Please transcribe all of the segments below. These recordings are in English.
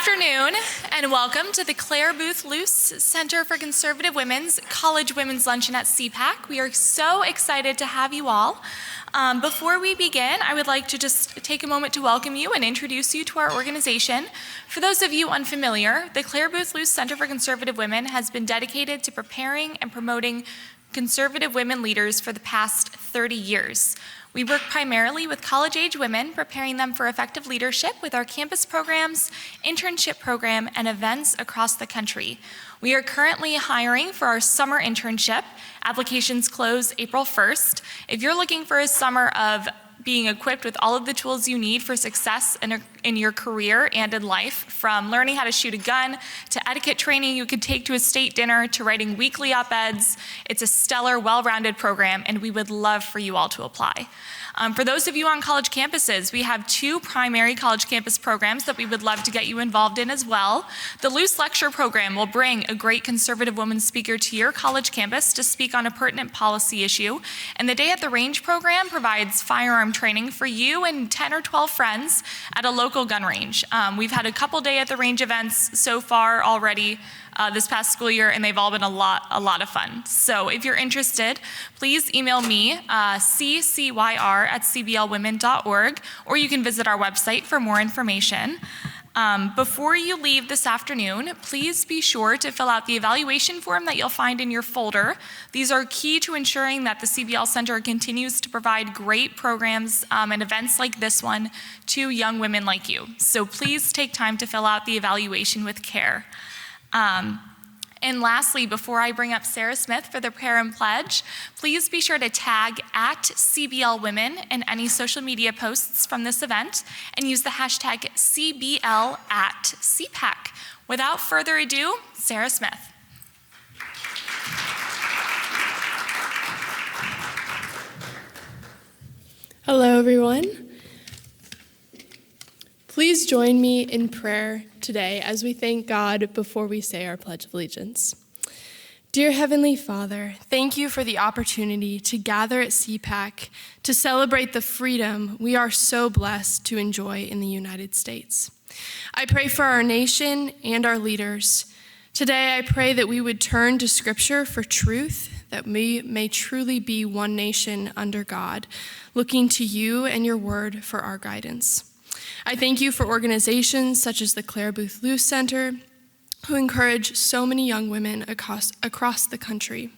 afternoon, and welcome to the Clare Boothe Luce Center for Conservative Women's College Women's Luncheon at CPAC. We are so excited to have you all. Before we begin, I would like to just take a moment to welcome you and introduce you to our organization. For those of you unfamiliar, the Clare Boothe Luce Center for Conservative Women has been dedicated to preparing and promoting conservative women leaders for the past 30 years. We work primarily with college-age women, preparing them for effective leadership with our campus programs, internship program, and events across the country. We are currently hiring for our summer internship. Applications close April 1st. If you're looking for a summer of being equipped with all of the tools you need for success in your career and in life, from learning how to shoot a gun to etiquette training you could take to a state dinner to writing weekly op-eds, it's a stellar, well-rounded program, and we would love for you all to apply. For those of you on college campuses, we have two primary college campus programs that we would love to get you involved in as well. The Luce Lecture Program will bring a great conservative woman speaker to your college campus to speak on a pertinent policy issue. And the Day at the Range program provides firearm training for you and 10 or 12 friends at a local gun range. We've had a couple Day at the Range events so far already this past school year, and they've all been a lot of fun. So if you're interested, please email me, ccyr@cblwomen.org, or you can visit our website for more information. Before you leave this afternoon, please be sure to fill out the evaluation form that you'll find in your folder. These are key to ensuring that the CBL Center continues to provide great programs and events like this one to young women like you. So please take time to fill out the evaluation with care. And lastly, before I bring up Sarah Smith for the prayer and pledge, please be sure to tag @CBL Women in any social media posts from this event and use the hashtag CBL@CPAC. Without further ado, Sarah Smith. Hello, everyone. Please join me in prayer today as we thank God before we say our Pledge of Allegiance. Dear Heavenly Father, thank you for the opportunity to gather at CPAC to celebrate the freedom we are so blessed to enjoy in the United States. I pray for our nation and our leaders. Today, I pray that we would turn to Scripture for truth, that we may truly be one nation under God, looking to you and your word for our guidance. I thank you for organizations such as the Clare Boothe Luce Center, who encourage so many young women across the country.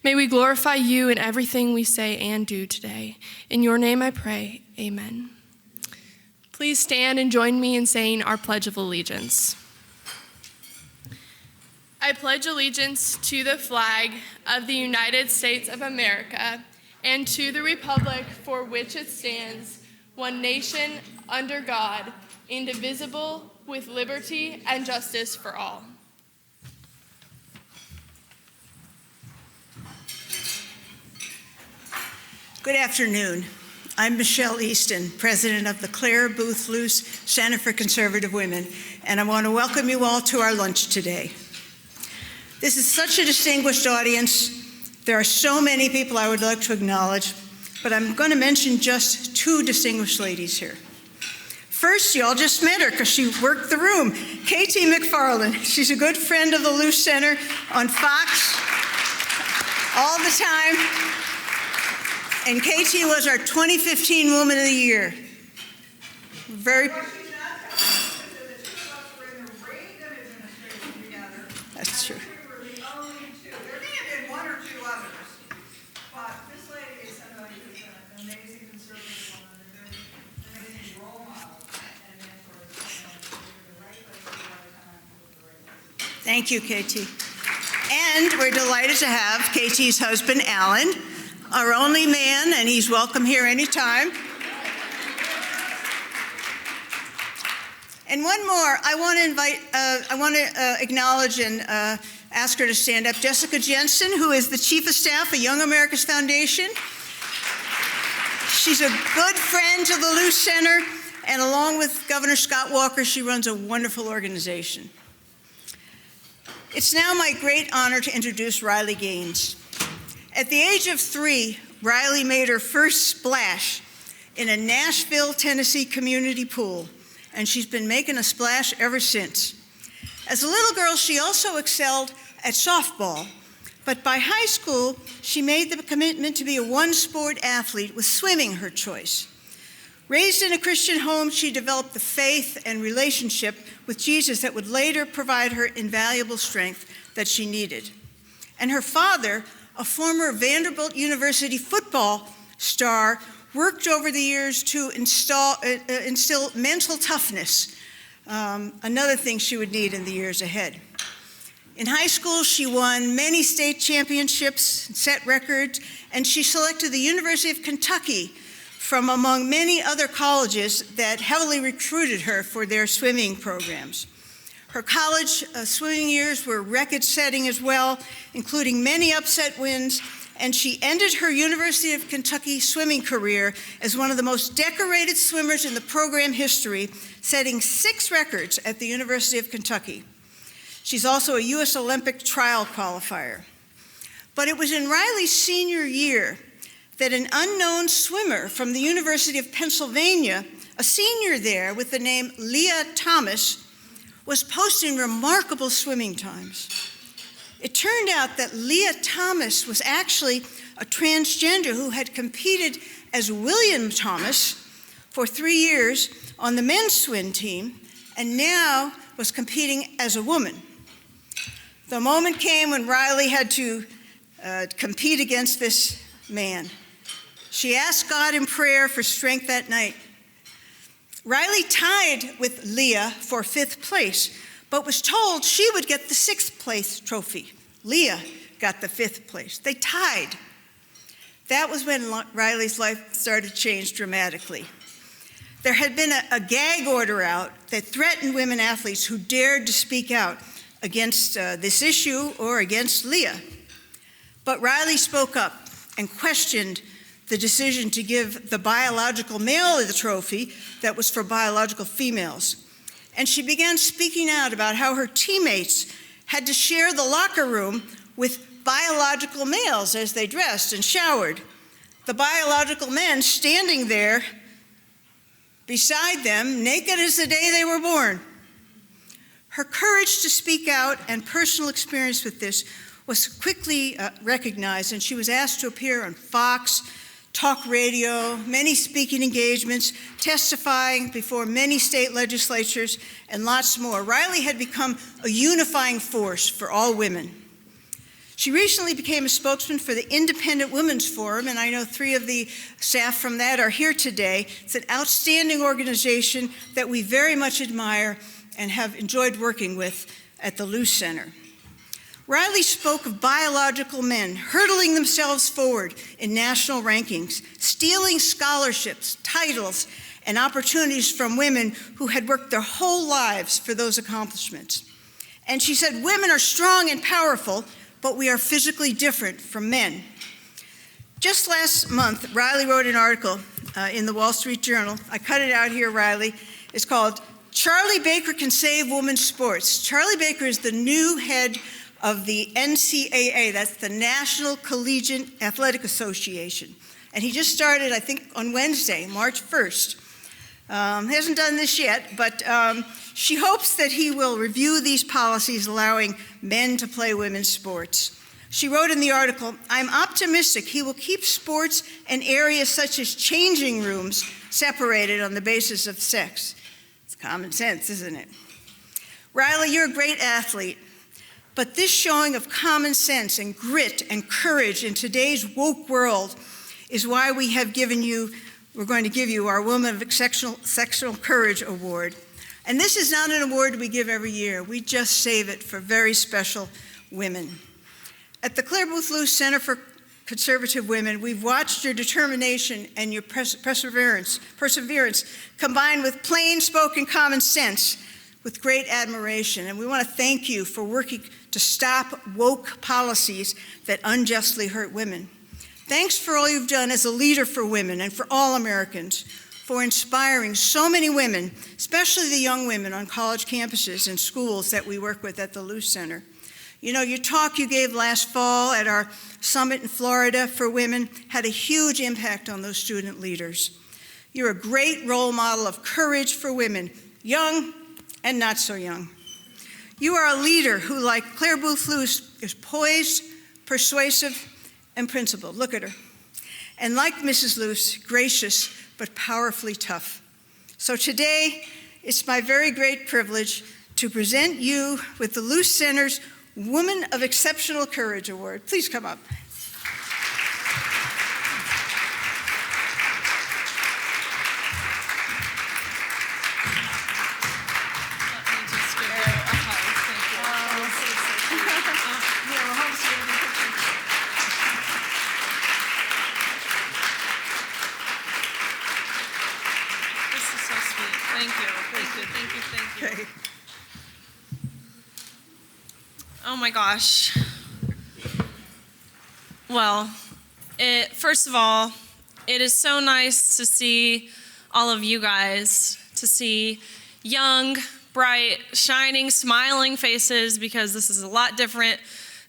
May we glorify you in everything we say and do today. In your name I pray, amen. Please stand and join me in saying our Pledge of Allegiance. I pledge allegiance to the flag of the United States of America and to the republic for which it stands, one nation, under God, indivisible, with liberty and justice for all. Good afternoon. I'm Michelle Easton, president of the Clare Boothe Luce Center for Conservative Women, and I want to welcome you all to our lunch today. This is such a distinguished audience. There are so many people I would like to acknowledge, but I'm going to mention just two distinguished ladies here. First, you all just met her because she worked the room. Katie McFarland. She's a good friend of the Luce Center on Fox all the time. And Katie was our 2015 Woman of the Year. Very. That's true. Thank you, Katie. And we're delighted to have Katie's husband, Alan, our only man, and he's welcome here anytime. And one more, I want to acknowledge and ask her to stand up, Jessica Jensen, who is the Chief of Staff of Young America's Foundation. She's a good friend to the Luce Center, and along with Governor Scott Walker, she runs a wonderful organization. It's now my great honor to introduce Riley Gaines. At the age of 3, Riley made her first splash in a Nashville, Tennessee community pool and she's been making a splash ever since. As a little girl, she also excelled at softball, but by high school, she made the commitment to be a one-sport athlete, with swimming her choice. Raised in a Christian home, she developed the faith and relationship with Jesus that would later provide her invaluable strength that she needed. And her father, a former Vanderbilt University football star, worked over the years to instill mental toughness, another thing she would need in the years ahead. In high school, she won many state championships, set records, and she selected the University of Kentucky from among many other colleges that heavily recruited her for their swimming programs. Her college swimming years were record-setting as well, including many upset wins, and she ended her University of Kentucky swimming career as one of the most decorated swimmers in the program history, setting 6 records at the University of Kentucky. She's also a U.S. Olympic trial qualifier. But it was in Riley's senior year that an unknown swimmer from the University of Pennsylvania, a senior there with the name Leah Thomas, was posting remarkable swimming times. It turned out that Leah Thomas was actually a transgender who had competed as William Thomas for 3 years on the men's swim team, and now was competing as a woman. The moment came when Riley had to compete against this man. She asked God in prayer for strength that night. Riley tied with Leah for 5th place, but was told she would get the 6th place trophy. Leah got the 5th place. They tied. That was when Riley's life started to change dramatically. There had been a gag order out that threatened women athletes who dared to speak out against this issue or against Leah. But Riley spoke up and questioned the decision to give the biological male the trophy that was for biological females. And she began speaking out about how her teammates had to share the locker room with biological males as they dressed and showered. The biological men standing there beside them, naked as the day they were born. Her courage to speak out and personal experience with this was quickly recognized, and she was asked to appear on Fox, talk radio, many speaking engagements, testifying before many state legislatures, and lots more. Riley had become a unifying force for all women. She recently became a spokesman for the Independent Women's Forum, and I know 3 of the staff from that are here today. It's an outstanding organization that we very much admire and have enjoyed working with at the Luce Center. Riley spoke of biological men hurtling themselves forward in national rankings, stealing scholarships, titles, and opportunities from women who had worked their whole lives for those accomplishments. And she said, women are strong and powerful, but we are physically different from men. Just last month, Riley wrote an article in the Wall Street Journal. I cut it out here, Riley. It's called Charlie Baker Can Save Women's Sports. Charlie Baker is the new head of the NCAA, that's the National Collegiate Athletic Association. And he just started, I think, on Wednesday, March 1st. He hasn't done this yet, but she hopes that he will review these policies allowing men to play women's sports. She wrote in the article, I'm optimistic he will keep sports and areas such as changing rooms separated on the basis of sex. It's common sense, isn't it? Riley, you're a great athlete, but this showing of common sense and grit and courage in today's woke world is why we're going to give you our Woman of Exceptional Courage Award. And this is not an award we give every year. We just save it for very special women. At the Clare Boothe Luce Center for Conservative Women, we've watched your determination and your perseverance combined with plain-spoken common sense with great admiration. And we want to thank you for working to stop woke policies that unjustly hurt women. Thanks for all you've done as a leader for women and for all Americans, for inspiring so many women, especially the young women on college campuses and schools that we work with at the Luce Center. You know, your talk you gave last fall at our summit in Florida for women had a huge impact on those student leaders. You're a great role model of courage for women, young and not so young. You are a leader who, like Clare Boothe Luce, is poised, persuasive, and principled. Look at her. And like Mrs. Luce, gracious but powerfully tough. So today, it's my very great privilege to present you with the Luce Center's Woman of Exceptional Courage Award. Please come up. Okay. Oh my gosh. Well, first of all, it is so nice to see all of you guys, to see young, bright, shining, smiling faces, because this is a lot different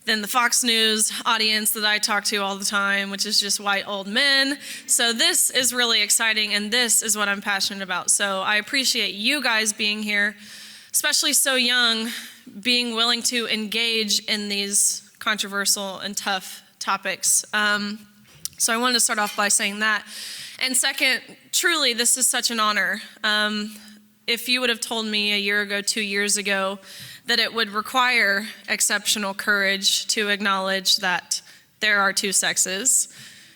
than the Fox News audience that I talk to all the time, which is just white old men. So this is really exciting, and this is what I'm passionate about. So I appreciate you guys being here, especially so young, being willing to engage in these controversial and tough topics. So I wanted to start off by saying that. And second, truly, this is such an honor. If you would have told me a year ago, 2 years ago, that it would require exceptional courage to acknowledge that there are two sexes,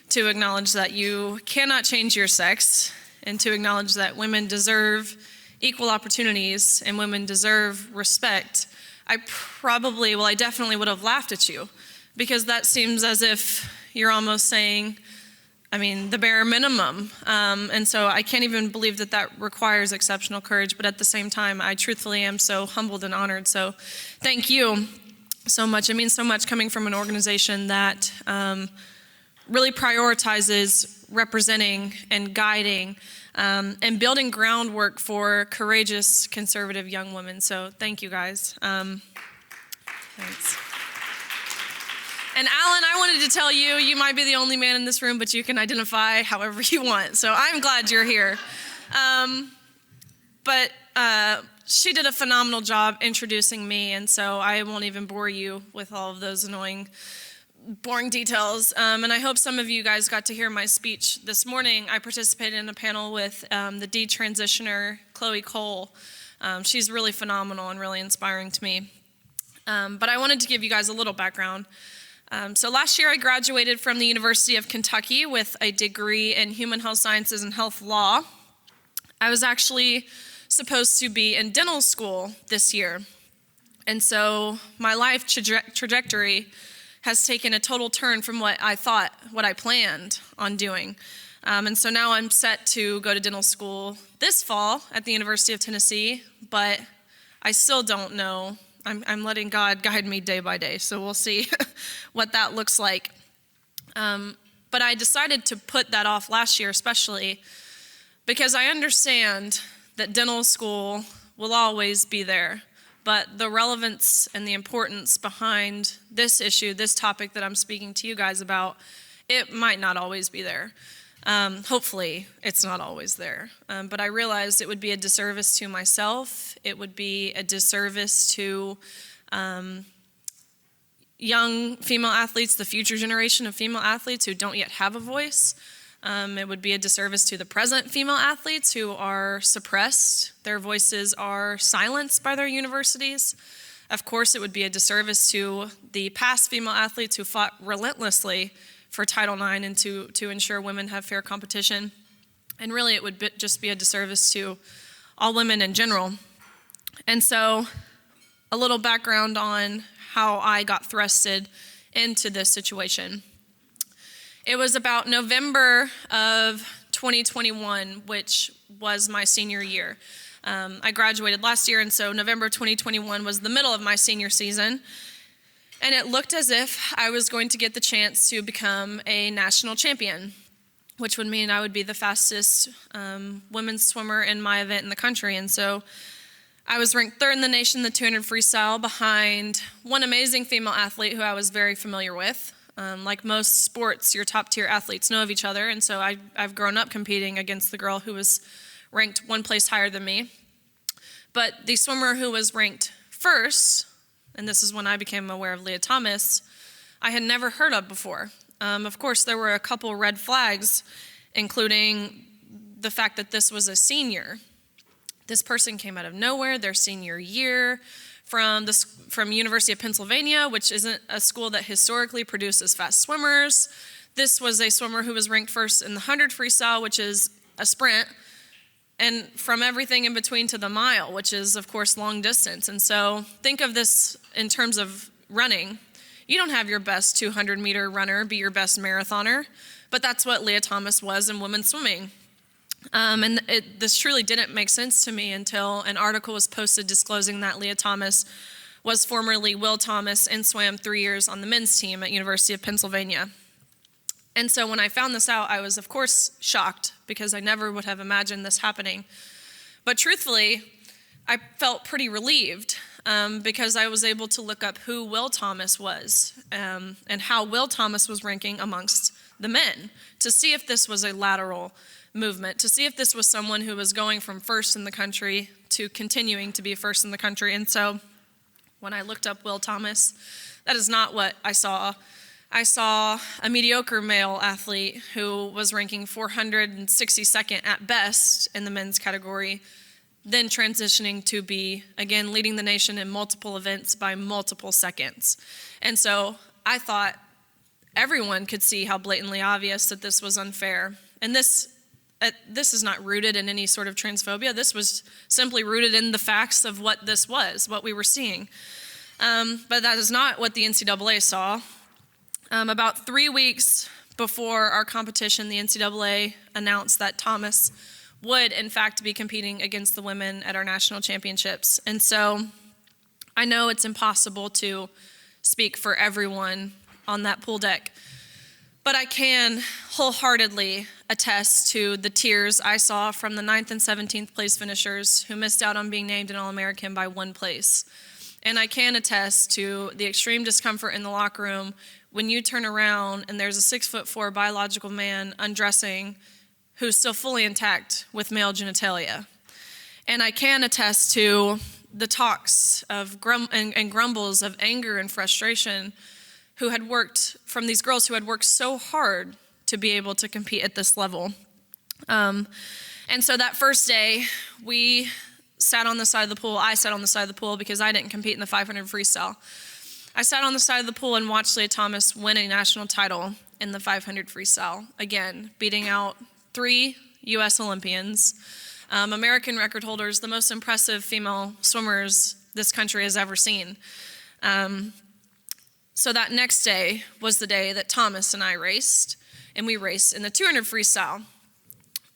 to acknowledge that you cannot change your sex, and to acknowledge that women deserve equal opportunities and women deserve respect, I definitely would have laughed at you, because that seems as if you're almost saying, the bare minimum. And so I can't even believe that that requires exceptional courage, but at the same time, I truthfully am so humbled and honored. So thank you so much. It means so much coming from an organization that really prioritizes representing and guiding and building groundwork for courageous, conservative young women. So thank you guys. Thanks. And Alan, I wanted to tell you, you might be the only man in this room, but you can identify however you want. So I'm glad you're here. But she did a phenomenal job introducing me, and so I won't even bore you with all of those annoying, boring details. And I hope some of you guys got to hear my speech this morning. I participated in a panel with the detransitioner, Chloe Cole. She's really phenomenal and really inspiring to me. But I wanted to give you guys a little background. So last year I graduated from the University of Kentucky with a degree in human health sciences and health law. I was actually supposed to be in dental school this year. And so my life trajectory has taken a total turn from what I planned on doing. And so now I'm set to go to dental school this fall at the University of Tennessee, but I still don't know. I'm letting God guide me day by day, so we'll see what that looks like. But I decided to put that off last year, especially because I understand that dental school will always be there, but the relevance and the importance behind this issue, this topic that I'm speaking to you guys about, it might not always be there. Hopefully, it's not always there. But I realized it would be a disservice to myself. It would be a disservice to young female athletes, the future generation of female athletes who don't yet have a voice. It would be a disservice to the present female athletes who are suppressed. Their voices are silenced by their universities. Of course, it would be a disservice to the past female athletes who fought relentlessly for Title IX and to ensure women have fair competition. And really, it would just be a disservice to all women in general. And so, a little background on how I got thrusted into this situation. It was about November of 2021, which was my senior year. I graduated last year, and so November 2021 was the middle of my senior season. And it looked as if I was going to get the chance to become a national champion, which would mean I would be the fastest women's swimmer in my event in the country. And so I was ranked third in the nation in the 200 freestyle behind one amazing female athlete who I was very familiar with. Like most sports, your top tier athletes know of each other. And so I've grown up competing against the girl who was ranked one place higher than me. But the swimmer who was ranked first, and this is when I became aware of Leah Thomas, I had never heard of before. Of course, there were a couple red flags, including the fact that this was a senior. This person came out of nowhere, their senior year, from University of Pennsylvania, which isn't a school that historically produces fast swimmers. This was a swimmer who was ranked first in the 100 freestyle, which is a sprint, and from everything in between to the mile, which is, of course, long distance. And so think of this in terms of running. You don't have your best 200-meter runner be your best marathoner, but that's what Leah Thomas was in women's swimming. This truly didn't make sense to me until an article was posted disclosing that Leah Thomas was formerly Will Thomas and swam 3 years on the men's team at University of Pennsylvania. And so when I found this out, I was, of course, shocked because I never would have imagined this happening. But truthfully, I felt pretty relieved because I was able to look up who Will Thomas was and how Will Thomas was ranking amongst the men to see if this was a lateral movement, to see if this was someone who was going from first in the country to continuing to be first in the country. And so when I looked up Will Thomas, that is not what I saw. I saw a mediocre male athlete who was ranking 462nd at best in the men's category, then transitioning to be, again, leading the nation in multiple events by multiple seconds. And so I thought everyone could see how blatantly obvious that this was unfair. And this is not rooted in any sort of transphobia. This was simply rooted in the facts of what this was, what we were seeing. But that is not what the NCAA saw. About 3 weeks before our competition, the NCAA announced that Thomas would, in fact, be competing against the women at our national championships. And so I know it's impossible to speak for everyone on that pool deck, but I can wholeheartedly attest to the tears I saw from the 9th and 17th place finishers who missed out on being named an All-American by 1 place. And I can attest to the extreme discomfort in the locker room when you turn around and there's a 6'4" biological man undressing who's still fully intact with male genitalia. And I can attest to the talks of grumbles of anger and frustration from these girls who had worked so hard to be able to compete at this level. And so that first day, we sat on the side of the pool. I sat on the side of the pool because I didn't compete in the 500 freestyle. I sat on the side of the pool and watched Leah Thomas win a national title in the 500 freestyle, again, beating out 3 U.S. Olympians, American record holders, the most impressive female swimmers this country has ever seen. So that next day was the day that Thomas and I raced, and we raced in the 200 freestyle.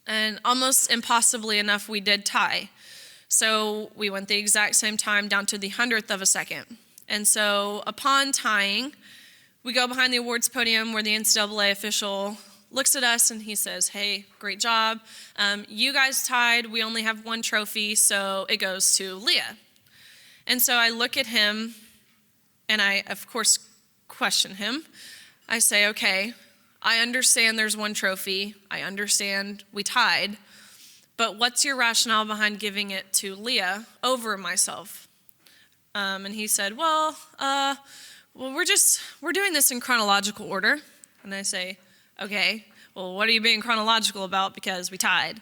And almost impossibly enough, we did tie. So we went the exact same time down to the 100th of a second. And so upon tying, we go behind the awards podium where the NCAA official looks at us and he says, "Hey, great job. You guys tied. We only have 1 trophy, so it goes to Leah." And so I look at him and I, of course, question him. I say, "Okay, I understand there's 1 trophy. I understand we tied. But what's your rationale behind giving it to Leah over myself?" And he said, well, we're doing this in chronological order. And I say, "Okay, well, what are you being chronological about? Because we tied."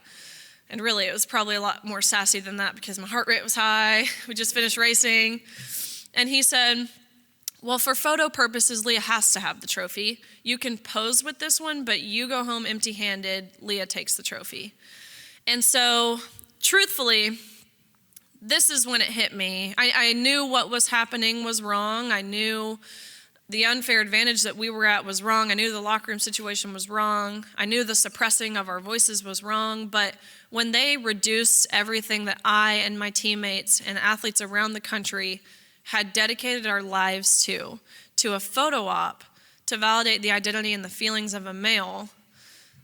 And really, it was probably a lot more sassy than that because my heart rate was high. We just finished racing. And he said, "Well, for photo purposes, Leah has to have the trophy. You can pose with this one, but you go home empty-handed. Leah takes the trophy." And so, truthfully, this is when it hit me. I knew what was happening was wrong. I knew the unfair advantage that we were at was wrong. I knew the locker room situation was wrong. I knew the suppressing of our voices was wrong. But when they reduced everything that I and my teammates and athletes around the country had dedicated our lives to a photo op to validate the identity and the feelings of a male,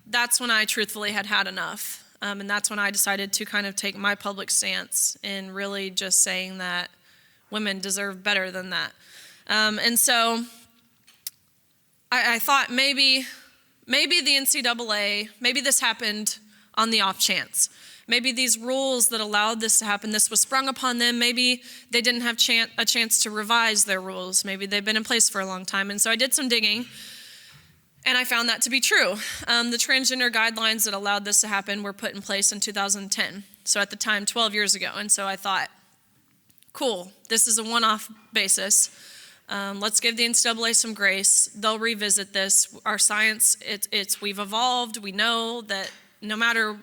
that's when I truthfully had enough. And that's when I decided to kind of take my public stance in really just saying that women deserve better than that. And so I thought maybe the NCAA, maybe this happened on the off chance. Maybe these rules that allowed this to happen, this was sprung upon them. Maybe they didn't have a chance to revise their rules. Maybe they've been in place for a long time. And so I did some digging, and I found that to be true. The transgender guidelines that allowed this to happen were put in place in 2010. So at the time, 12 years ago. And so I thought, cool, this is a one-off basis. Let's give the NCAA some grace. They'll revisit this. Our science, we've evolved. We know that no matter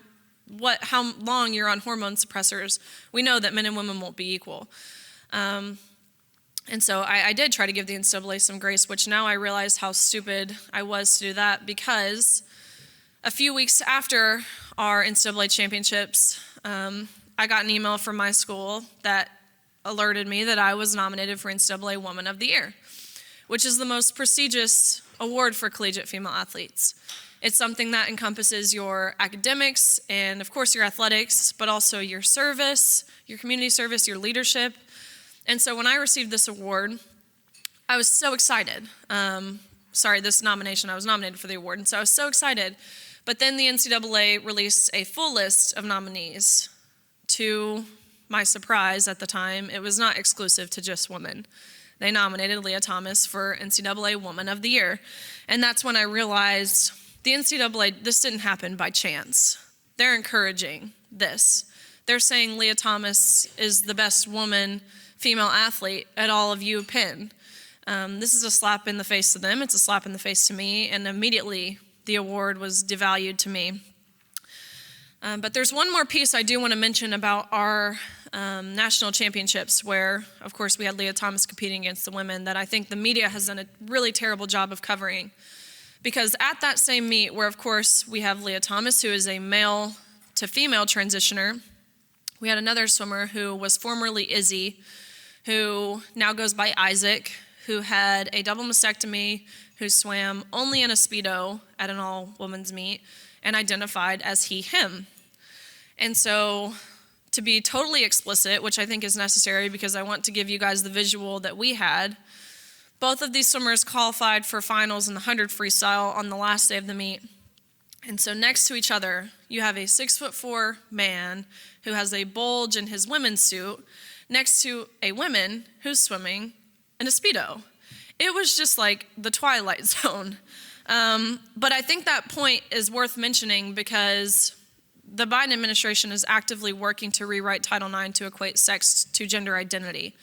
how long you're on hormone suppressors, we know that men and women won't be equal. And so I did try to give the NCAA some grace, which now I realize how stupid I was to do that, because a few weeks after our NCAA championships, I got an email from my school that alerted me that I was nominated for NCAA Woman of the Year, which is the most prestigious award for collegiate female athletes. It's something that encompasses your academics and, of course, your athletics, but also your service, your community service, your leadership. And so when I received this award, I was so excited. This nomination, I was nominated for the award, and so I was so excited. But then the NCAA released a full list of nominees. To my surprise at the time, it was not exclusive to just women. They nominated Leah Thomas for NCAA Woman of the Year. And that's when I realized the NCAA, this didn't happen by chance. They're encouraging this. They're saying Leah Thomas is the best woman female athlete at all of UPenn. This is a slap in the face to them. It's a slap in the face to me. And immediately the award was devalued to me. But there's one more piece I do want to mention about our national championships where, of course, we had Leah Thomas competing against the women that I think the media has done a really terrible job of covering. Because at that same meet where, of course, we have Leah Thomas, who is a male to female transitioner, we had another swimmer who was formerly Izzy, who now goes by Isaac, who had a double mastectomy, who swam only in a Speedo at an all-women's meet and identified as he, him. And so to be totally explicit, which I think is necessary because I want to give you guys the visual that we had, both of these swimmers qualified for finals in the 100 freestyle on the last day of the meet. And so next to each other, you have a 6'4" man who has a bulge in his women's suit next to a woman who's swimming in a Speedo. It was just like the Twilight Zone. But I think that point is worth mentioning because the Biden administration is actively working to rewrite Title IX to equate sex to gender identity.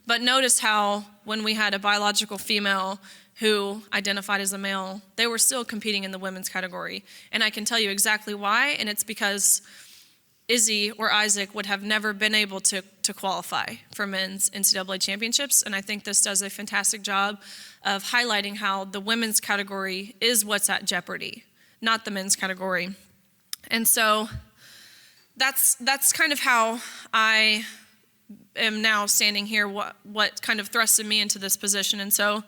But notice how when we had a biological female who identified as a male, they were still competing in the women's category. And I can tell you exactly why, and it's because Izzy or Isaac would have never been able to qualify for men's NCAA championships. And I think this does a fantastic job of highlighting how the women's category is what's at jeopardy, not the men's category. And so that's kind of how I am now standing here, what kind of thrusted me into this position. And so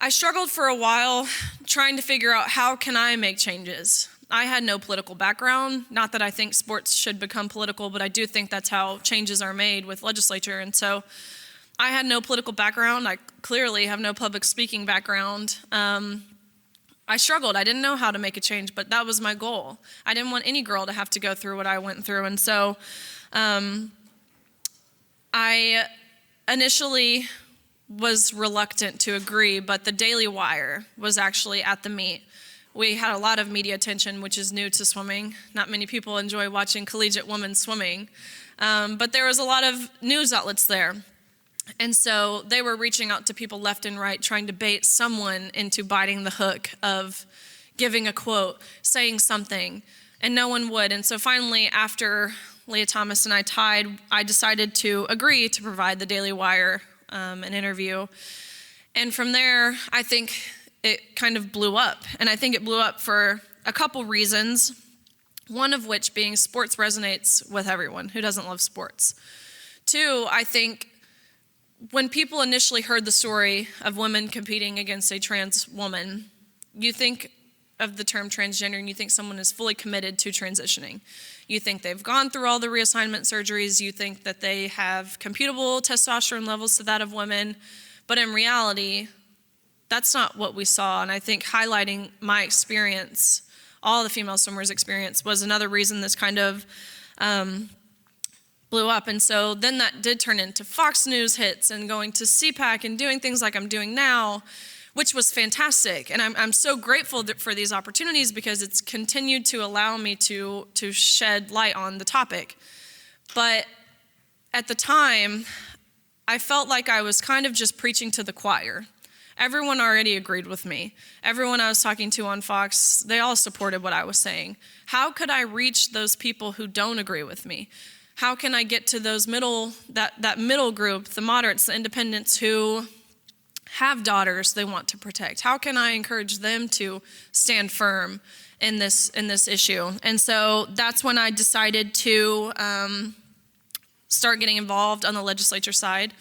I struggled for a while trying to figure out how can I make changes. I had no political background, not that I think sports should become political, but I do think that's how changes are made with legislature. And so I had no political background. I clearly have no public speaking background. I struggled. I didn't know how to make a change, but that was my goal. I didn't want any girl to have to go through what I went through. And so I initially was reluctant to agree, but the Daily Wire was actually at the meet. We had a lot of media attention, which is new to swimming. Not many people enjoy watching collegiate women swimming, but there was a lot of news outlets there. And so they were reaching out to people left and right, trying to bait someone into biting the hook of giving a quote, saying something, and no one would. And so finally, after Leah Thomas and I tied, I decided to agree to provide the Daily Wire an interview. And from there, I think it kind of blew up. And I think it blew up for a couple reasons, one of which being sports resonates with everyone. Who doesn't love sports? Two, I think when people initially heard the story of women competing against a trans woman, you think of the term transgender and you think someone is fully committed to transitioning. You think they've gone through all the reassignment surgeries. You think that they have computable testosterone levels to that of women. But in reality, that's not what we saw. And I think highlighting my experience all the female swimmers experience was another reason this kind of blew up. And so then that did turn into Fox News hits and going to CPAC and doing things like I'm doing now, which was fantastic. And I'm so grateful for these opportunities because it's continued to allow me to shed light on the topic. But at the time, I felt like I was kind of just preaching to the choir. Everyone already agreed with me. Everyone I was talking to on Fox, they all supported what I was saying. How could I reach those people who don't agree with me? How can I get to those that middle group, the moderates, the independents who have daughters they want to protect? How can I encourage them to stand firm in this issue? And so that's when I decided to start getting involved on the legislature side.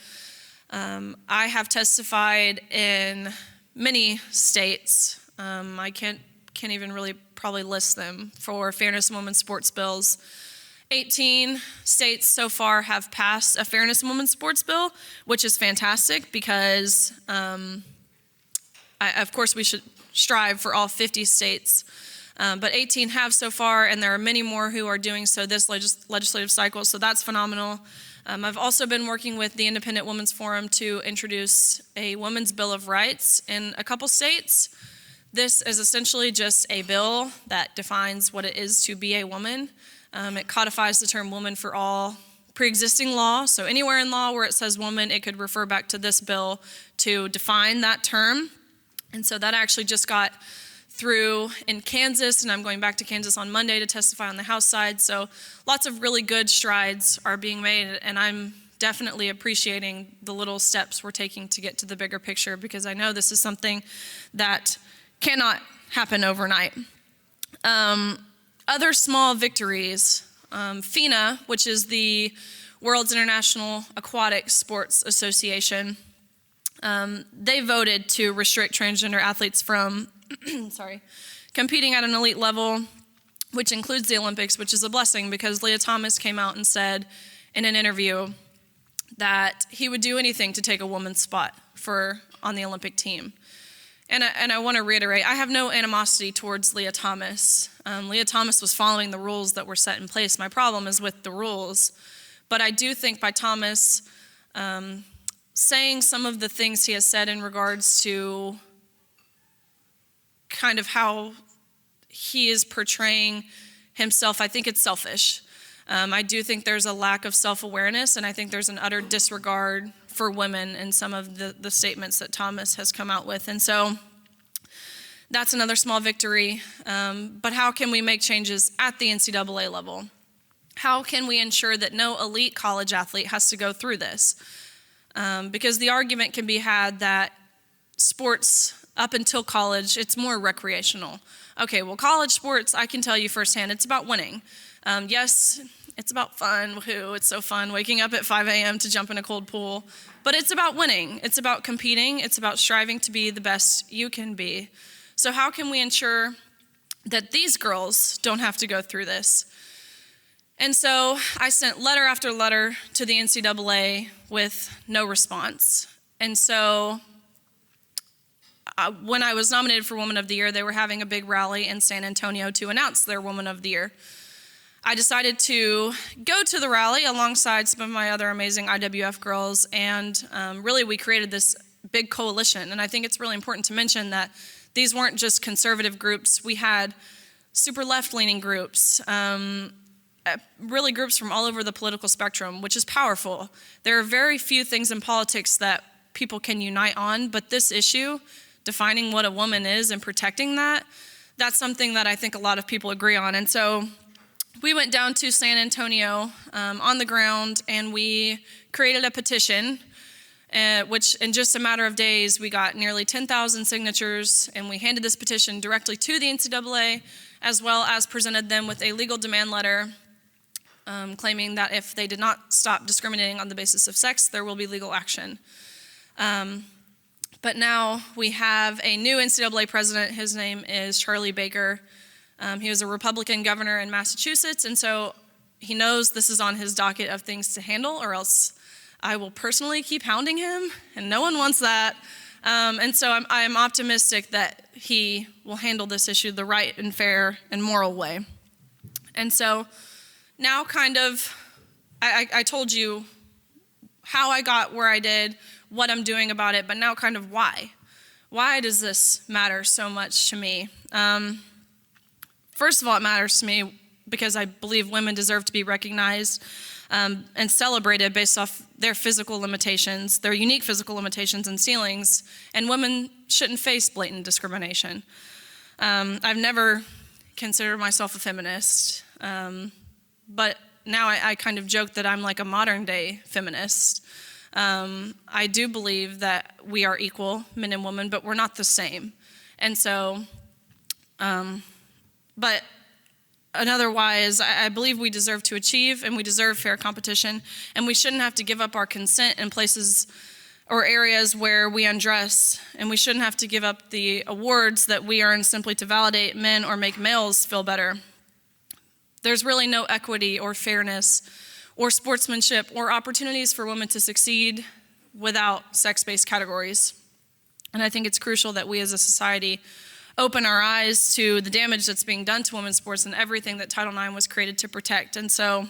I have testified in many states. I can't even really probably list them for fairness in women's sports bills. 18 states so far have passed a fairness in women's sports bill, which is fantastic because, of course, we should strive for all 50 states. But 18 have so far, and there are many more who are doing so this legislative cycle, so that's phenomenal. I've also been working with the Independent Women's Forum to introduce a Women's Bill of Rights in a couple states. This is essentially just a bill that defines what it is to be a woman. It codifies the term woman for all pre-existing law. So anywhere in law where it says woman, it could refer back to this bill to define that term. And so that actually just got through in Kansas, and I'm going back to Kansas on Monday to testify on the House side. So lots of really good strides are being made, and I'm definitely appreciating the little steps we're taking to get to the bigger picture because I know this is something that cannot happen overnight. Other small victories, FINA, which is the World's International Aquatic Sports Association, they voted to restrict transgender athletes from competing at an elite level, which includes the Olympics, which is a blessing because Leah Thomas came out and said in an interview that he would do anything to take a woman's spot on the Olympic team. And I want to reiterate, I have no animosity towards Leah Thomas. Leah Thomas was following the rules that were set in place. My problem is with the rules. But I do think by Thomas saying some of the things he has said in regards to kind of how he is portraying himself, I think it's selfish. I do think there's a lack of self-awareness, and I think there's an utter disregard for women in some of the statements that Thomas has come out with. And so that's another small victory. But how can we make changes at the NCAA level? How can we ensure that no elite college athlete has to go through this? Because the argument can be had that sports up until college, it's more recreational. Okay, well, college sports, I can tell you firsthand, it's about winning. Yes, it's about fun. Woohoo, it's so fun waking up at 5 a.m. to jump in a cold pool. But it's about winning. It's about competing. It's about striving to be the best you can be. So how can we ensure that these girls don't have to go through this? And so I sent letter after letter to the NCAA with no response. And so when I was nominated for Woman of the Year, they were having a big rally in San Antonio to announce their Woman of the Year. I decided to go to the rally alongside some of my other amazing IWF girls, and really we created this big coalition. And I think it's really important to mention that these weren't just conservative groups. We had super left-leaning groups, really groups from all over the political spectrum, which is powerful. There are very few things in politics that people can unite on, but this issue, defining what a woman is and protecting that, that's something that I think a lot of people agree on. And so we went down to San Antonio on the ground, and we created a petition, which in just a matter of days, we got nearly 10,000 signatures, and we handed this petition directly to the NCAA, as well as presented them with a legal demand letter claiming that if they did not stop discriminating on the basis of sex, there will be legal action. But now we have a new NCAA president. His name is Charlie Baker. He was a Republican governor in Massachusetts, and so he knows this is on his docket of things to handle, or else I will personally keep hounding him, and no one wants that. And so I'm optimistic that he will handle this issue the right and fair and moral way. And so now I told you how I got where I did, what I'm doing about it, but now kind of why. Why does this matter so much to me? First of all, it matters to me because I believe women deserve to be recognized and celebrated based off their physical limitations, their unique physical limitations and ceilings, and women shouldn't face blatant discrimination. I've never considered myself a feminist, but now I kind of joke that I'm like a modern day feminist. I do believe that we are equal, men and women, but we're not the same. And so, but another why is I believe we deserve to achieve and we deserve fair competition, and we shouldn't have to give up our consent in places or areas where we undress, and we shouldn't have to give up the awards that we earn simply to validate men or make males feel better. There's really no equity or fairness or sportsmanship or opportunities for women to succeed without sex-based categories. And I think it's crucial that we as a society open our eyes to the damage that's being done to women's sports and everything that Title IX was created to protect. And so,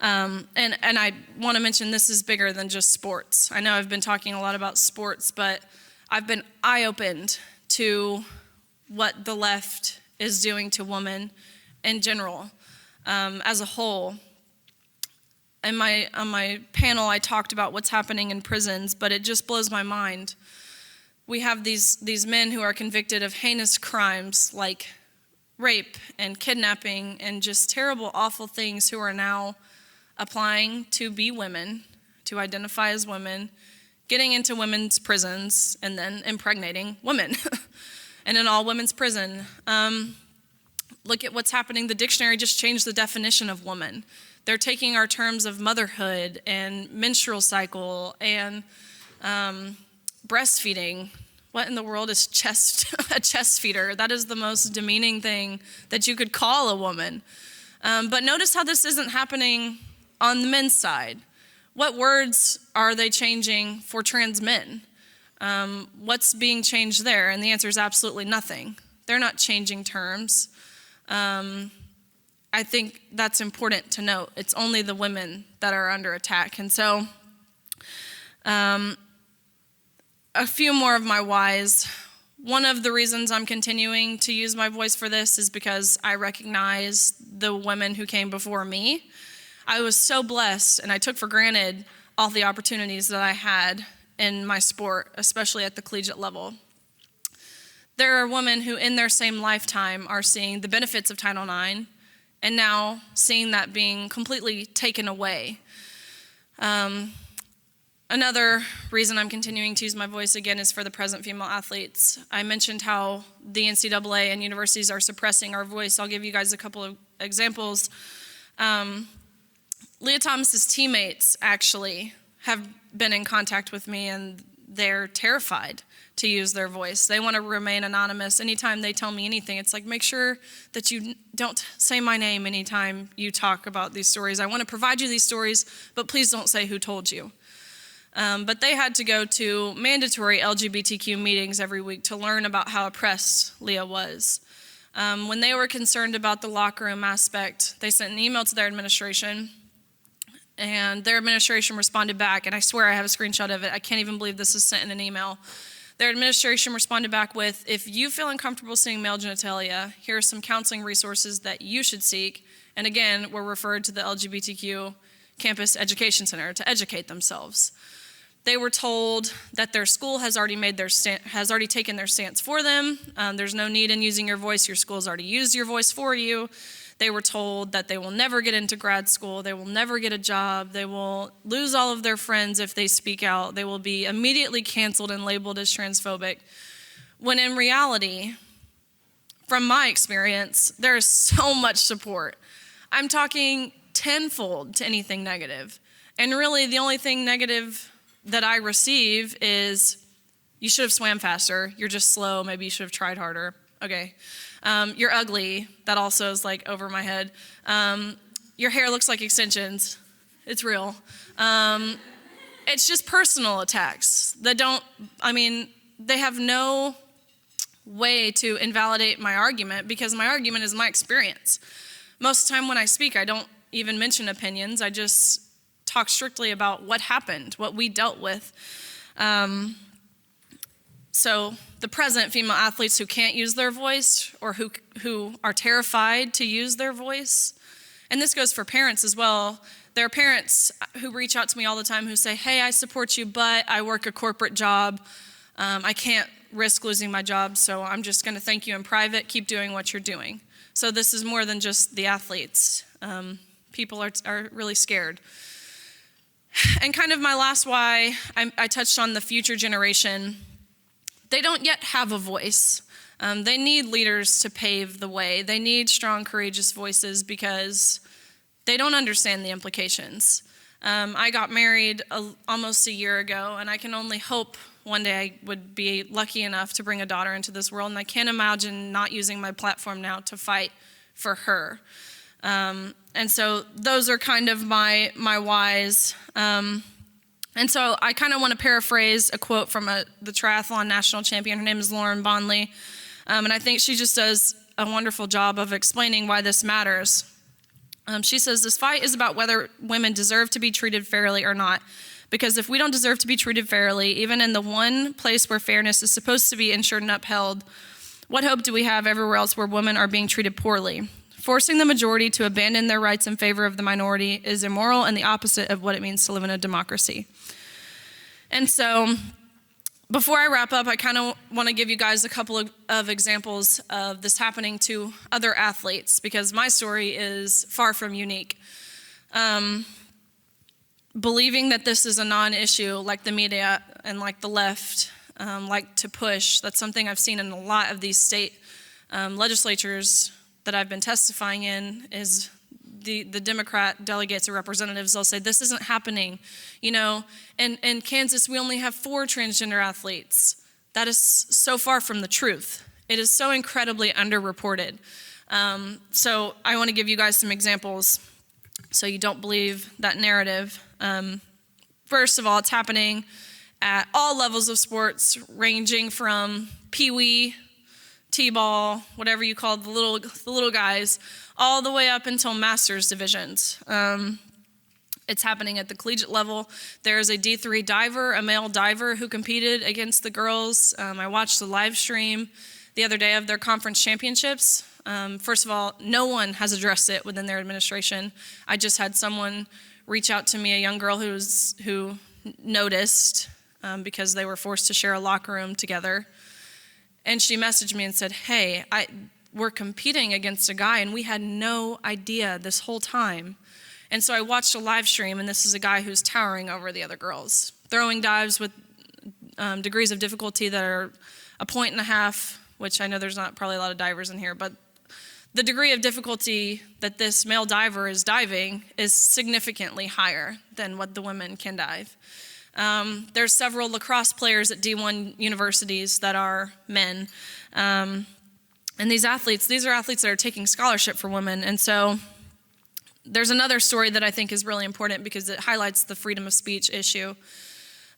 and I want to mention this is bigger than just sports. I know I've been talking a lot about sports, but I've been eye-opened to what the left is doing to women in general, as a whole. On my panel, I talked about what's happening in prisons, but it just blows my mind. We have these men who are convicted of heinous crimes like rape and kidnapping and just terrible, awful things, who are now applying to be women, to identify as women, getting into women's prisons, and then impregnating women and an all-women's prison. Look at what's happening. The dictionary just changed the definition of woman. They're taking our terms of motherhood and menstrual cycle and breastfeeding. What in the world is a chest feeder? That is the most demeaning thing that you could call a woman. But notice how this isn't happening on the men's side. What words are they changing for trans men? What's being changed there? And the answer is absolutely nothing. They're not changing terms. I think that's important to note. It's only the women that are under attack. And so a few more of my whys. One of the reasons I'm continuing to use my voice for this is because I recognize the women who came before me. I was so blessed, and I took for granted all the opportunities that I had in my sport, especially at the collegiate level. There are women who in their same lifetime are seeing the benefits of Title IX and now seeing that being completely taken away. Another reason I'm continuing to use my voice again is for the present female athletes. I mentioned how the NCAA and universities are suppressing our voice. I'll give you guys a couple of examples. Leah Thomas's teammates actually have been in contact with me, and they're terrified to use their voice. They want to remain anonymous. Anytime they tell me anything, it's like, make sure that you don't say my name anytime you talk about these stories. I want to provide you these stories, but please don't say who told you. But they had to go to mandatory LGBTQ meetings every week to learn about how oppressed Leah was. When they were concerned about the locker room aspect, they sent an email to their administration, and their administration responded back, and I swear I have a screenshot of it. I can't even believe this is sent in an email. Their administration responded back with, if you feel uncomfortable seeing male genitalia, here are some counseling resources that you should seek. And again, we're referred to the LGBTQ Campus Education Center to educate themselves. They were told that their school has already taken their stance for them. There's no need in using your voice. Your school's already used your voice for you. They were told that they will never get into grad school. They will never get a job. They will lose all of their friends if they speak out. They will be immediately canceled and labeled as transphobic. When in reality, from my experience, there is so much support. I'm talking tenfold to anything negative. And really, the only thing negative that I receive is, you should have swam faster. You're just slow. Maybe you should have tried harder. Okay. You're ugly. That also is like over my head. Your hair looks like extensions. It's real. it's just personal attacks that they have no way to invalidate my argument, because my argument is my experience. Most of the time when I speak, I don't even mention opinions. I just talk strictly about what happened, what we dealt with. So the present female athletes who can't use their voice, or who are terrified to use their voice, and this goes for parents as well. There are parents who reach out to me all the time who say, hey, I support you, but I work a corporate job. I can't risk losing my job, so I'm just going to thank you in private. Keep doing what you're doing. So this is more than just the athletes. People are really scared. And kind of my last why, I touched on the future generation. They don't yet have a voice. They need leaders to pave the way. They need strong, courageous voices because they don't understand the implications. I got married almost a year ago, and I can only hope one day I would be lucky enough to bring a daughter into this world, and I can't imagine not using my platform now to fight for her. And so those are kind of my whys. And so I kind of want to paraphrase a quote from the triathlon national champion. Her name is Lauren Bondley, and I think she just does a wonderful job of explaining why this matters. She says, this fight is about whether women deserve to be treated fairly or not. Because if we don't deserve to be treated fairly, even in the one place where fairness is supposed to be ensured and upheld, what hope do we have everywhere else where women are being treated poorly? Forcing the majority to abandon their rights in favor of the minority is immoral and the opposite of what it means to live in a democracy. And so, before I wrap up, I kind of want to give you guys a couple of examples of this happening to other athletes, because my story is far from unique. Believing that this is a non-issue, like the media and like the left like to push, that's something I've seen in a lot of these state legislatures that I've been testifying in, is the Democrat delegates or representatives, they'll say, this isn't happening. In Kansas, we only have 4 transgender athletes. That is so far from the truth. It is so incredibly underreported. So I want to give you guys some examples so you don't believe that narrative. First of all, it's happening at all levels of sports, ranging from peewee, t-ball, whatever you call the little guys, all the way up until masters divisions. It's happening at the collegiate level. There's a D3 diver, a male diver, who competed against the girls. I watched the live stream the other day of their conference championships. First of all, no one has addressed it within their administration. I just had someone reach out to me, a young girl who noticed because they were forced to share a locker room together. And she messaged me and said, hey, we're competing against a guy, and we had no idea this whole time. And so I watched a live stream, and this is a guy who's towering over the other girls, throwing dives with degrees of difficulty that are 1.5 points, which I know there's not probably a lot of divers in here, but the degree of difficulty that this male diver is diving is significantly higher than what the women can dive. There's several lacrosse players at D1 universities that are men. And these are athletes that are taking scholarship for women. And so there's another story that I think is really important because it highlights the freedom of speech issue.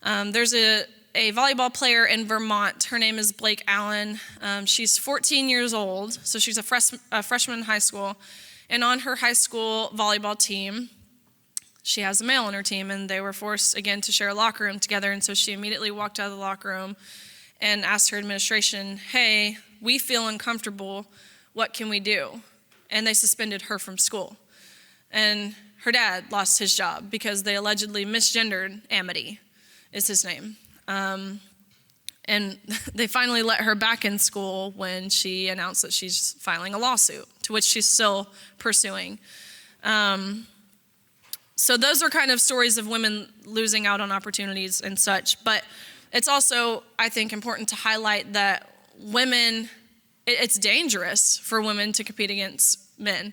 There's a volleyball player in Vermont. Her name is Blake Allen. She's 14 years old, so she's a freshman in high school. And on her high school volleyball team, she has a male on her team, and they were forced, again, to share a locker room together. And so she immediately walked out of the locker room and asked her administration, hey, we feel uncomfortable. What can we do? And they suspended her from school. And her dad lost his job because they allegedly misgendered Amity, is his name. And they finally let her back in school when she announced that she's filing a lawsuit, to which she's still pursuing. So those are kind of stories of women losing out on opportunities and such. But it's also, I think, important to highlight that women, it's dangerous for women to compete against men.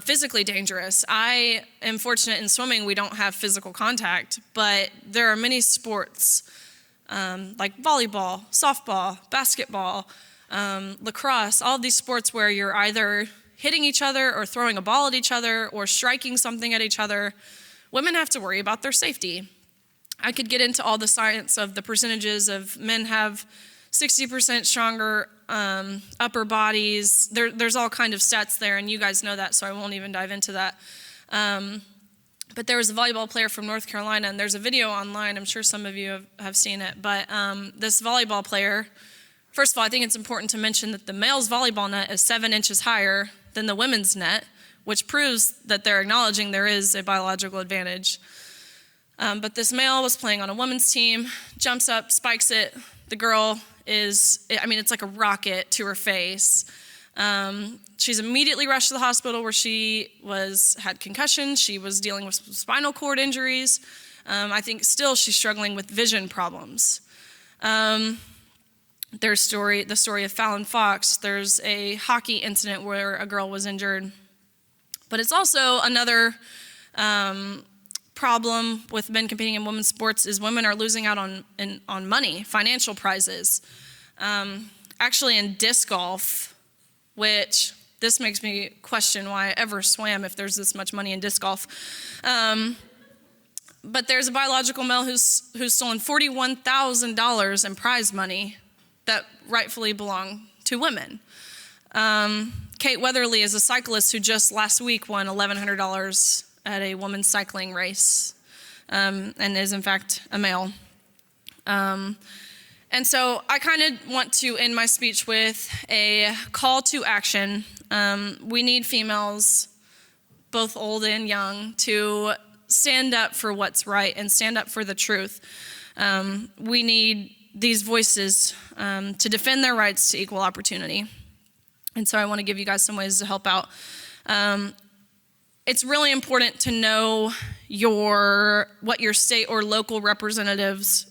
Physically dangerous. I am fortunate in swimming, we don't have physical contact, but there are many sports like volleyball, softball, basketball, lacrosse, all of these sports where you're either hitting each other or throwing a ball at each other or striking something at each other. Women have to worry about their safety. I could get into all the science of the percentages of men have 60% stronger upper bodies. There's all kind of stats there, and you guys know that, so I won't even dive into that. But there was a volleyball player from North Carolina, and there's a video online. I'm sure some of you have seen it. But this volleyball player, first of all, I think it's important to mention that the male's volleyball net is 7 inches higher than the women's net, which proves that they're acknowledging there is a biological advantage. But this male was playing on a women's team, jumps up, spikes it. The girl it's like a rocket to her face. She's immediately rushed to the hospital where she had concussion. She was dealing with spinal cord injuries. I think still she's struggling with vision problems. There's the story of Fallon Fox. There's a hockey incident where a girl was injured. But it's also another problem with men competing in women's sports is women are losing out on money, financial prizes. Actually in disc golf, which this makes me question why I ever swam if there's this much money in disc golf. But there's a biological male who's stolen $41,000 in prize money that rightfully belong to women. Kate Weatherly is a cyclist who just last week won $1,100 at a women's cycling race, and is in fact a male. And so I kind of want to end my speech with a call to action. We need females, both old and young, to stand up for what's right and stand up for the truth. We need these voices to defend their rights to equal opportunity. And so I want to give you guys some ways to help out. It's really important to know what your state or local representatives,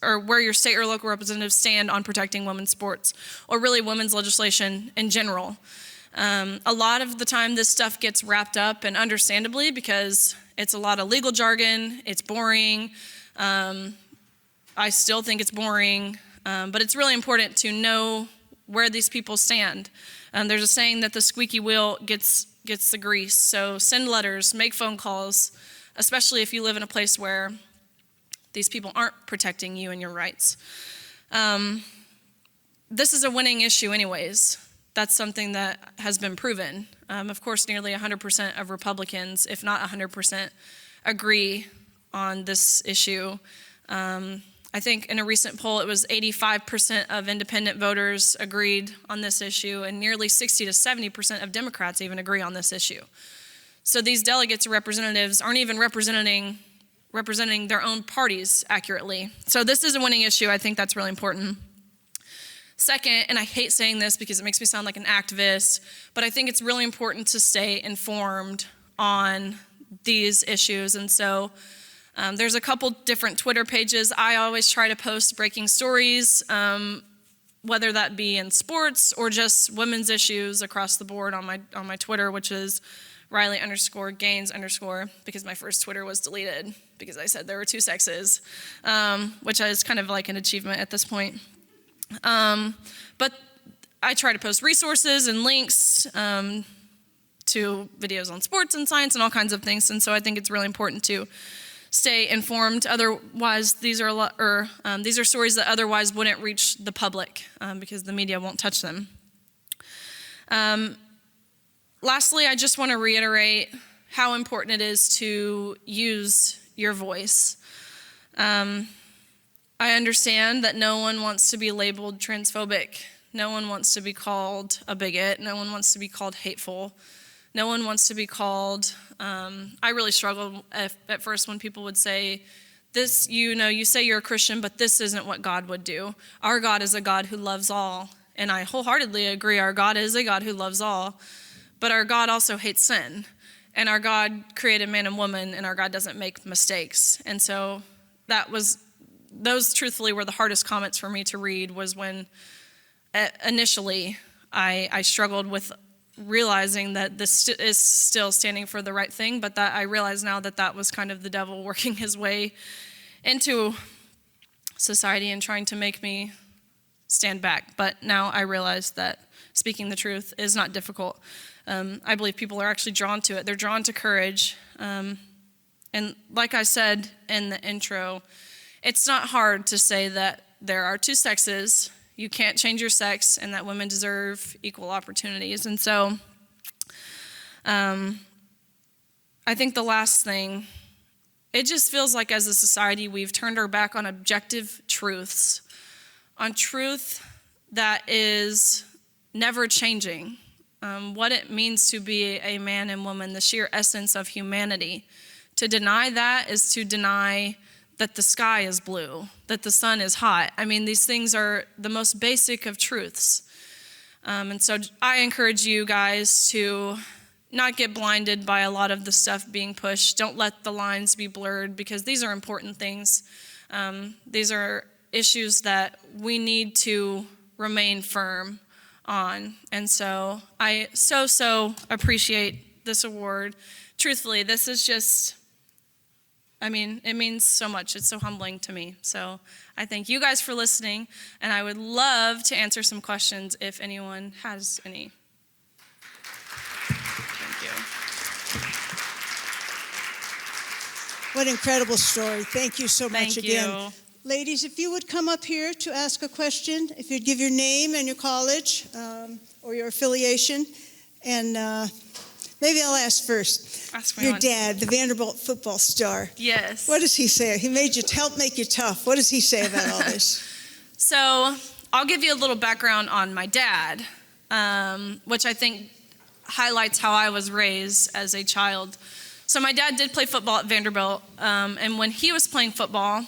or where your state or local representatives stand on protecting women's sports, or really women's legislation in general. A lot of the time this stuff gets wrapped up, and understandably, because it's a lot of legal jargon, it's boring. I still think it's boring, but it's really important to know where these people stand. There's a saying that the squeaky wheel gets the grease. So send letters, make phone calls, especially if you live in a place where these people aren't protecting you and your rights. This is a winning issue anyways. That's something that has been proven. Of course, nearly 100% of Republicans, if not 100%, agree on this issue. I think in a recent poll, it was 85% of independent voters agreed on this issue, and nearly 60 to 70% of Democrats even agree on this issue. So these delegates or representatives aren't even representing their own parties accurately. So this is a winning issue. I think that's really important. Second, and I hate saying this because it makes me sound like an activist, but I think it's really important to stay informed on these issues. And so there's a couple different Twitter pages. I always try to post breaking stories, whether that be in sports or just women's issues across the board on my Twitter, which is Riley_Gaines_, because my first Twitter was deleted because I said there were two sexes, which is kind of like an achievement at this point. But I try to post resources and links to videos on sports and science and all kinds of things, and so I think it's really important to stay informed. Otherwise, these are stories that otherwise wouldn't reach the public because the media won't touch them. Lastly, I just want to reiterate how important it is to use your voice. I understand that no one wants to be labeled transphobic. No one wants to be called a bigot. No one wants to be called hateful. No one wants to be called, I really struggled at first when people would say, this, you say you're a Christian, but this isn't what God would do. Our God is a God who loves all. And I wholeheartedly agree, our God is a God who loves all. But our God also hates sin. And our God created man and woman, and our God doesn't make mistakes. And so those truthfully were the hardest comments for me to read, was when initially I struggled with realizing that this is still standing for the right thing, but that I realize now that was kind of the devil working his way into society and trying to make me stand back. But now I realize that speaking the truth is not difficult. I believe people are actually drawn to it. They're drawn to courage. And like I said in the intro, it's not hard to say that there are two sexes, you can't change your sex, and that women deserve equal opportunities. And so I think the last thing, it just feels like as a society we've turned our back on objective truths, on truth that is never changing, what it means to be a man and woman, the sheer essence of humanity. To deny that is to deny that the sky is blue, that the sun is hot. I mean, these things are the most basic of truths. And so I encourage you guys to not get blinded by a lot of the stuff being pushed. Don't let the lines be blurred, because these are important things. These are issues that we need to remain firm on. And so I so appreciate this award. Truthfully, this is just, I mean, it means so much. It's so humbling to me. So I thank you guys for listening, and I would love to answer some questions if anyone has any. Thank you. What an incredible story. Thank you so much again. Thank you. Ladies, if you would come up here to ask a question, if you'd give your name and your college or your affiliation, and maybe I'll ask first. Ask me Your one. dad, the Vanderbilt football star. Yes. What does he say? He made you help make you tough. What does he say about all this? So I'll give you a little background on my dad, which I think highlights how I was raised as a child. So my dad did play football at Vanderbilt, and when he was playing football,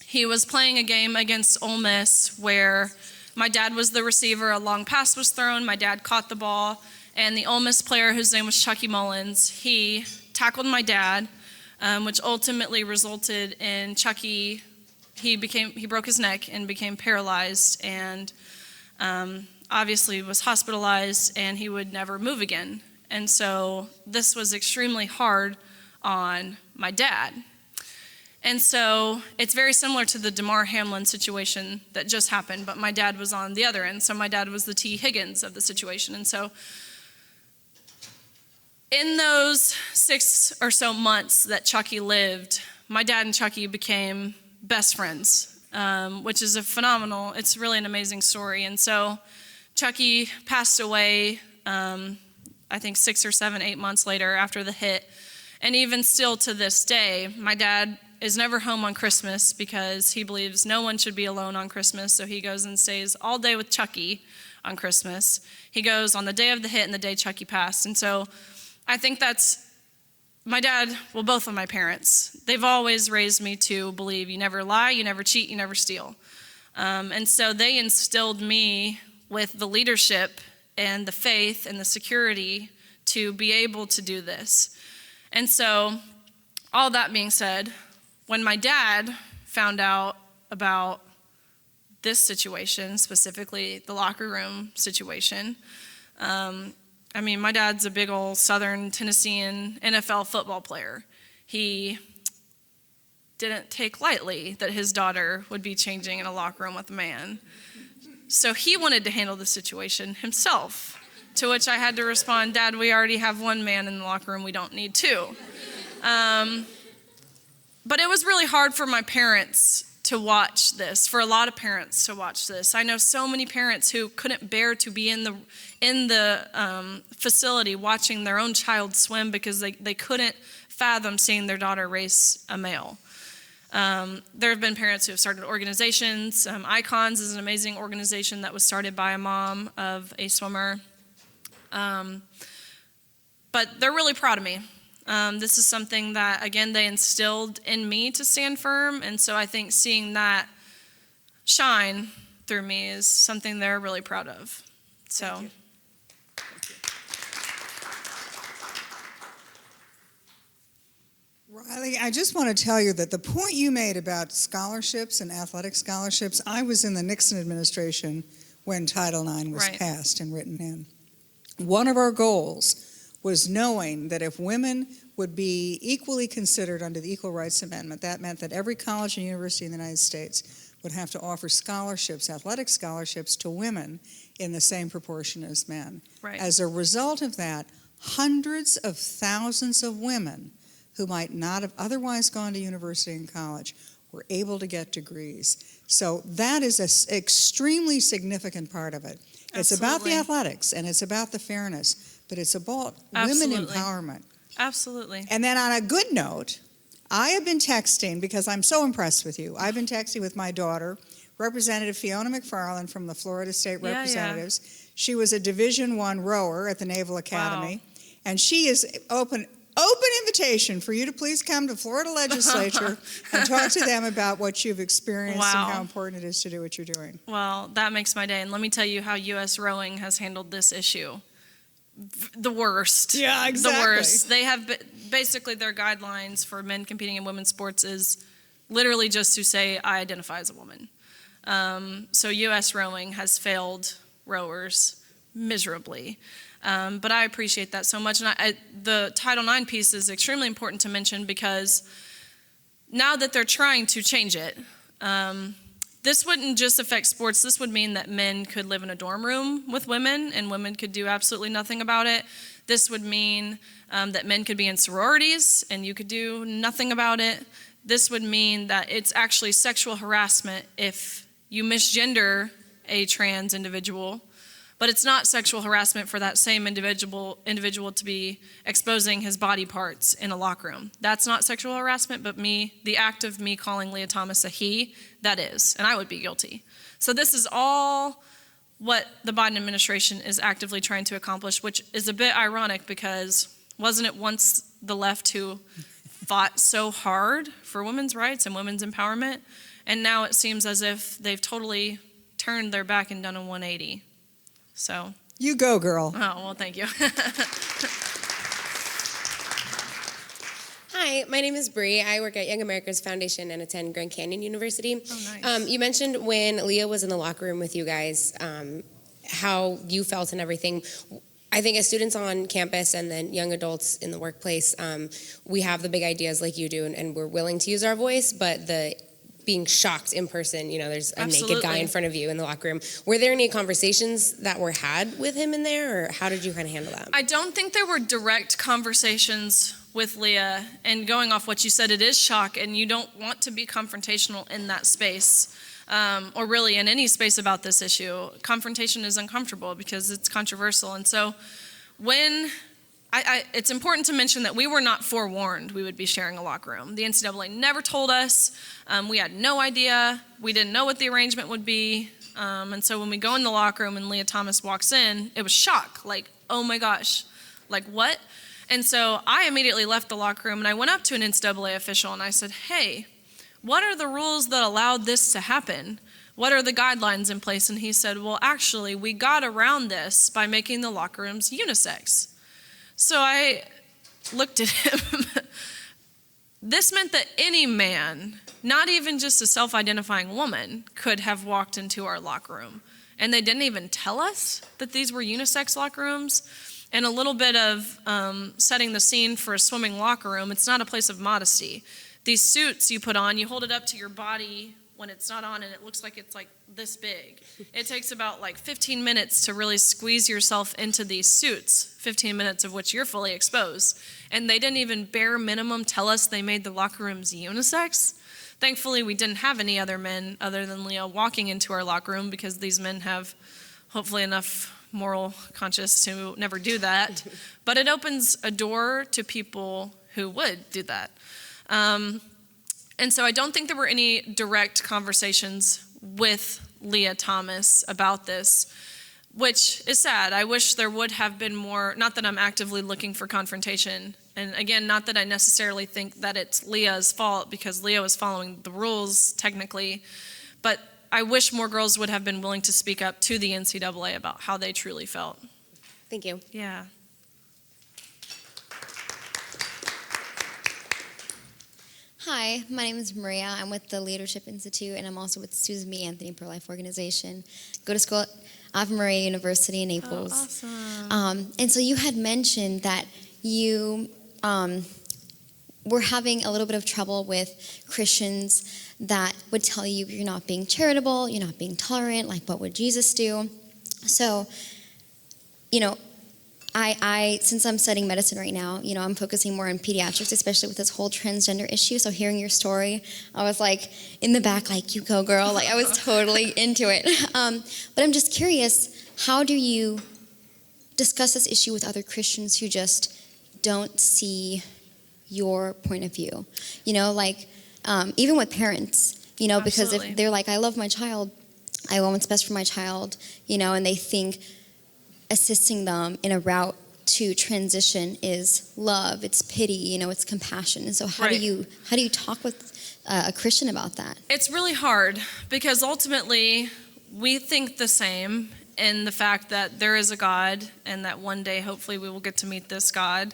he was playing a game against Ole Miss where my dad was the receiver, a long pass was thrown, my dad caught the ball, and the Ole Miss player, whose name was Chucky Mullins, he tackled my dad, which ultimately resulted in Chucky, he broke his neck and became paralyzed, and obviously was hospitalized, and he would never move again. And so this was extremely hard on my dad. And so it's very similar to the Damar Hamlin situation that just happened, but my dad was on the other end. So my dad was the T. Higgins of the situation. And so in those 6 or so months that Chucky lived, my dad and Chucky became best friends, which is it's really an amazing story. And so Chucky passed away, I think 6 or 7, 8 months later after the hit. And even still to this day, my dad is never home on Christmas because he believes no one should be alone on Christmas. So he goes and stays all day with Chucky on Christmas. He goes on the day of the hit and the day Chucky passed. And so I think that's my dad, well, both of my parents, they've always raised me to believe you never lie, you never cheat, you never steal. And so they instilled me with the leadership and the faith and the security to be able to do this. And so all that being said, when my dad found out about this situation, specifically the locker room situation, I mean, my dad's a big old Southern Tennessean NFL football player. He didn't take lightly that his daughter would be changing in a locker room with a man. So he wanted to handle the situation himself, to which I had to respond, Dad, we already have one man in the locker room, we don't need two. But it was really hard for my parents to watch this, for a lot of parents to watch this. I know so many parents who couldn't bear to be in the facility watching their own child swim because they couldn't fathom seeing their daughter race a male. There have been parents who have started organizations. Icons is an amazing organization that was started by a mom of a swimmer. But they're really proud of me. This is something that, again, they instilled in me to stand firm, and so I think seeing that shine through me is something they're really proud of. So. Thank you. Riley, I just want to tell you that the point you made about scholarships and athletic scholarships, I was in the Nixon administration when Title IX was Right. passed and written in. One of our goals was knowing that if women would be equally considered under the Equal Rights Amendment, that meant that every college and university in the United States would have to offer scholarships, athletic scholarships, to women in the same proportion as men. Right. As a result of that, hundreds of thousands of women who might not have otherwise gone to university and college were able to get degrees. So that is an extremely significant part of it. It's about the athletics and it's about the fairness, but it's about women empowerment. Absolutely. And then on a good note, I have been texting, because I'm so impressed with you, I've been texting with my daughter, Representative Fiona McFarland from the Florida State Representatives. She was a Division I rower at the Naval Academy, and she is open invitation for you to please come to Florida Legislature and talk to them about what you've experienced and how important it is to do what you're doing. Well, that makes my day. And let me tell you how U.S. rowing has handled this issue. The worst. Yeah, exactly. The worst. They have basically their guidelines for men competing in women's sports is literally just to say, I identify as a woman. So U.S. rowing has failed rowers miserably. But I appreciate that so much. And the Title IX piece is extremely important to mention, because now that they're trying to change it, this wouldn't just affect sports. This would mean that men could live in a dorm room with women and women could do absolutely nothing about it. This would mean that men could be in sororities and you could do nothing about it. This would mean that it's actually sexual harassment if you misgender a trans individual, but it's not sexual harassment for that same individual to be exposing his body parts in a locker room. That's not sexual harassment, but the act of me calling Leah Thomas a he, that is, and I would be guilty. So this is all what the Biden administration is actively trying to accomplish, which is a bit ironic, because wasn't it once the left who fought so hard for women's rights and women's empowerment? And now it seems as if they've totally turned their back and done a 180. So. You go, girl. Oh, well, thank you. Hi, my name is Bree. I work at Young America's Foundation and attend Grand Canyon University. Oh, nice. You mentioned when Leah was in the locker room with you guys, how you felt and everything. I think as students on campus and then young adults in the workplace, we have the big ideas like you do, and we're willing to use our voice, but the being shocked in person, there's a naked guy in front of you in the locker room. Were there any conversations that were had with him in there, or how did you kind of handle that? I don't think there were direct conversations with Leah, and going off what you said, it is shock, and you don't want to be confrontational in that space, or really in any space about this issue. Confrontation is uncomfortable because it's controversial, and so when it's important to mention that we were not forewarned we would be sharing a locker room. The NCAA never told us. We had no idea. We didn't know what the arrangement would be. And so when we go in the locker room and Leah Thomas walks in, it was shock. Like, oh my gosh, like what? And so I immediately left the locker room and I went up to an NCAA official and I said, hey, what are the rules that allowed this to happen? What are the guidelines in place? And he said, well, actually, we got around this by making the locker rooms unisex. So I looked at him. This meant that any man, not even just a self-identifying woman, could have walked into our locker room. And they didn't even tell us that these were unisex locker rooms. And a little bit of setting the scene for a swimming locker room, it's not a place of modesty. These suits you put on, you hold it up to your body when it's not on and it looks like it's like this big. It takes about 15 minutes to really squeeze yourself into these suits, 15 minutes of which you're fully exposed. And they didn't even bare minimum tell us they made the locker rooms unisex. Thankfully, we didn't have any other men other than Leo walking into our locker room because these men have hopefully enough moral conscience to never do that. But it opens a door to people who would do that. And so I don't think there were any direct conversations with Leah Thomas about this, which is sad. I wish there would have been more, not that I'm actively looking for confrontation, and again, not that I necessarily think that it's Leah's fault because Leah was following the rules technically, but I wish more girls would have been willing to speak up to the NCAA about how they truly felt. Thank you. Yeah. Hi, my name is Maria. I'm with the Leadership Institute, and I'm also with Susan B. Anthony Pro-Life Organization. Go to school at Ave Maria University in Naples. Oh, awesome. And so you had mentioned that you were having a little bit of trouble with Christians that would tell you you're not being charitable, you're not being tolerant, like what would Jesus do? So, I since I'm studying medicine right now, I'm focusing more on pediatrics, especially with this whole transgender issue. So hearing your story, I was like in the back, like, you go, girl. Like, I was totally into it. But I'm just curious, how do you discuss this issue with other Christians who just don't see your point of view? Even with parents, because Absolutely. if they're like, I love my child, I want what's best for my child, and they think assisting them in a route to transition is love, it's pity, it's compassion. And so how do you talk with a Christian about that? It's really hard because ultimately we think the same in the fact that there is a God and that one day hopefully we will get to meet this God.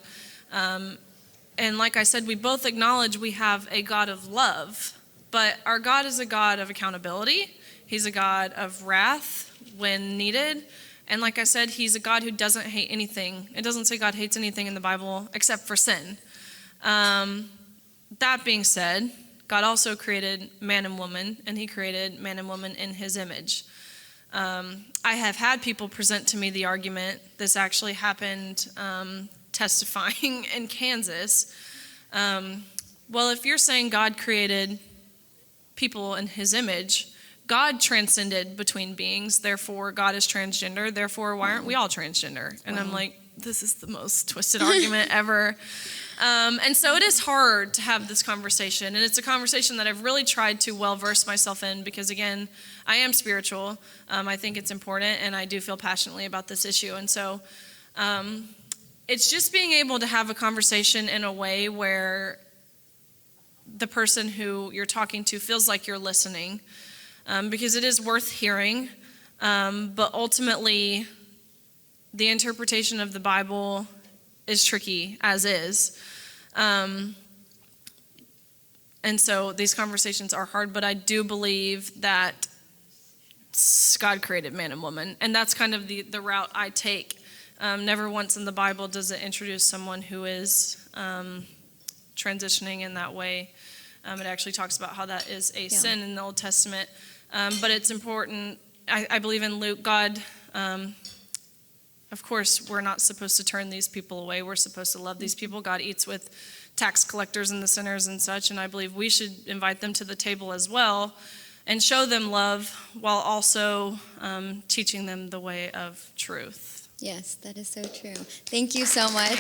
And like I said, we both acknowledge we have a God of love, but our God is a God of accountability. He's a God of wrath when needed. And like I said, he's a God who doesn't hate anything. It doesn't say God hates anything in the Bible except for sin. That being said, God also created man and woman, and he created man and woman in his image. I have had people present to me the argument, this actually happened testifying in Kansas. Well, if you're saying God created people in his image, God transcended between beings, therefore God is transgender, therefore why aren't we all transgender? And I'm like, this is the most twisted argument ever. And so it is hard to have this conversation, and it's a conversation that I've really tried to well verse myself in because, again, I am spiritual. I think it's important, and I do feel passionately about this issue. And so it's just being able to have a conversation in a way where the person who you're talking to feels like you're listening, because it is worth hearing, but ultimately the interpretation of the Bible is tricky as is. And so these conversations are hard, but I do believe that God created man and woman, and that's kind of the route I take. Never once in the Bible does it introduce someone who is transitioning in that way. It actually talks about how that is a sin in the Old Testament. But it's important. I believe in Luke. God, of course, we're not supposed to turn these people away. We're supposed to love these people. God eats with tax collectors and the sinners and such, and I believe we should invite them to the table as well and show them love while also teaching them the way of truth. Yes, that is so true. Thank you so much,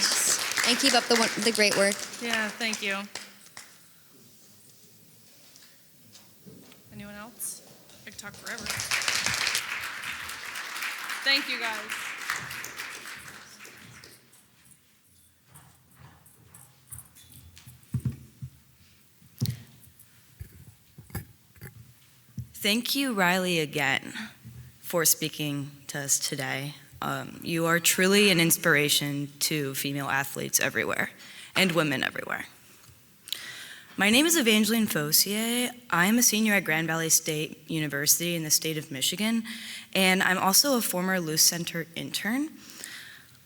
and keep up the great work. Yeah, thank you. Anyone else? I could talk forever. Thank you, guys. Thank you, Riley, again, for speaking to us today. You are truly an inspiration to female athletes everywhere and women everywhere. My name is Evangeline Fossier. I'm a senior at Grand Valley State University in the state of Michigan, and I'm also a former Luce Center intern.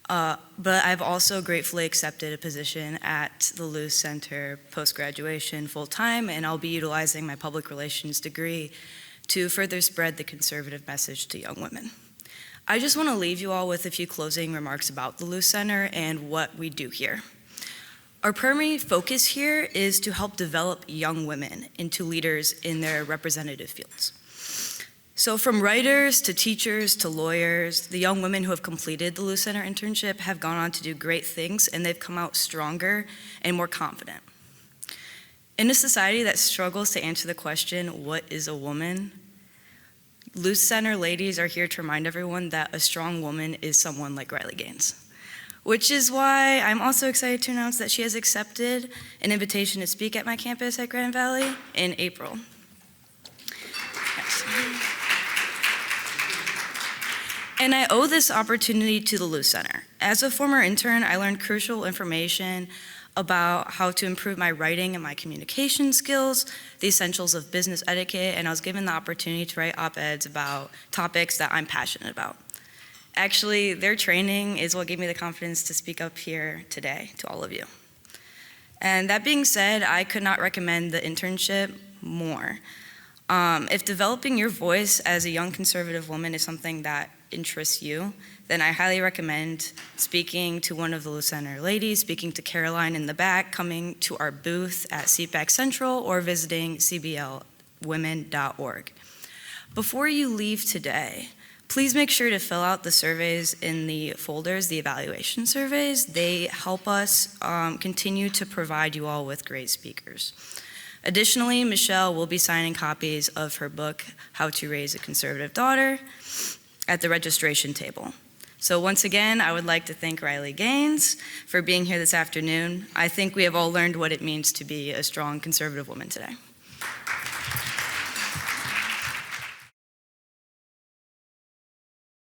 But I've also gratefully accepted a position at the Luce Center post-graduation full-time, and I'll be utilizing my public relations degree to further spread the conservative message to young women. I just want to leave you all with a few closing remarks about the Luce Center and what we do here. Our primary focus here is to help develop young women into leaders in their representative fields. So from writers to teachers to lawyers, the young women who have completed the Luce Center internship have gone on to do great things, and they've come out stronger and more confident. In a society that struggles to answer the question, what is a woman? Luce Center ladies are here to remind everyone that a strong woman is someone like Riley Gaines. Which is why I'm also excited to announce that she has accepted an invitation to speak at my campus at Grand Valley in April. Yes. And I owe this opportunity to the Luce Center. As a former intern, I learned crucial information about how to improve my writing and my communication skills, the essentials of business etiquette, and I was given the opportunity to write op-eds about topics that I'm passionate about. Actually, their training is what gave me the confidence to speak up here today to all of you. And that being said, I could not recommend the internship more. If developing your voice as a young conservative woman is something that interests you, then I highly recommend speaking to one of the Luce Center ladies, speaking to Caroline in the back, coming to our booth at CPAC Central, or visiting cblwomen.org. Before you leave today, please make sure to fill out the surveys in the folders, the evaluation surveys. They help us continue to provide you all with great speakers. Additionally, Michelle will be signing copies of her book, How to Raise a Conservative Daughter, at the registration table. So once again, I would like to thank Riley Gaines for being here this afternoon. I think we have all learned what it means to be a strong conservative woman today.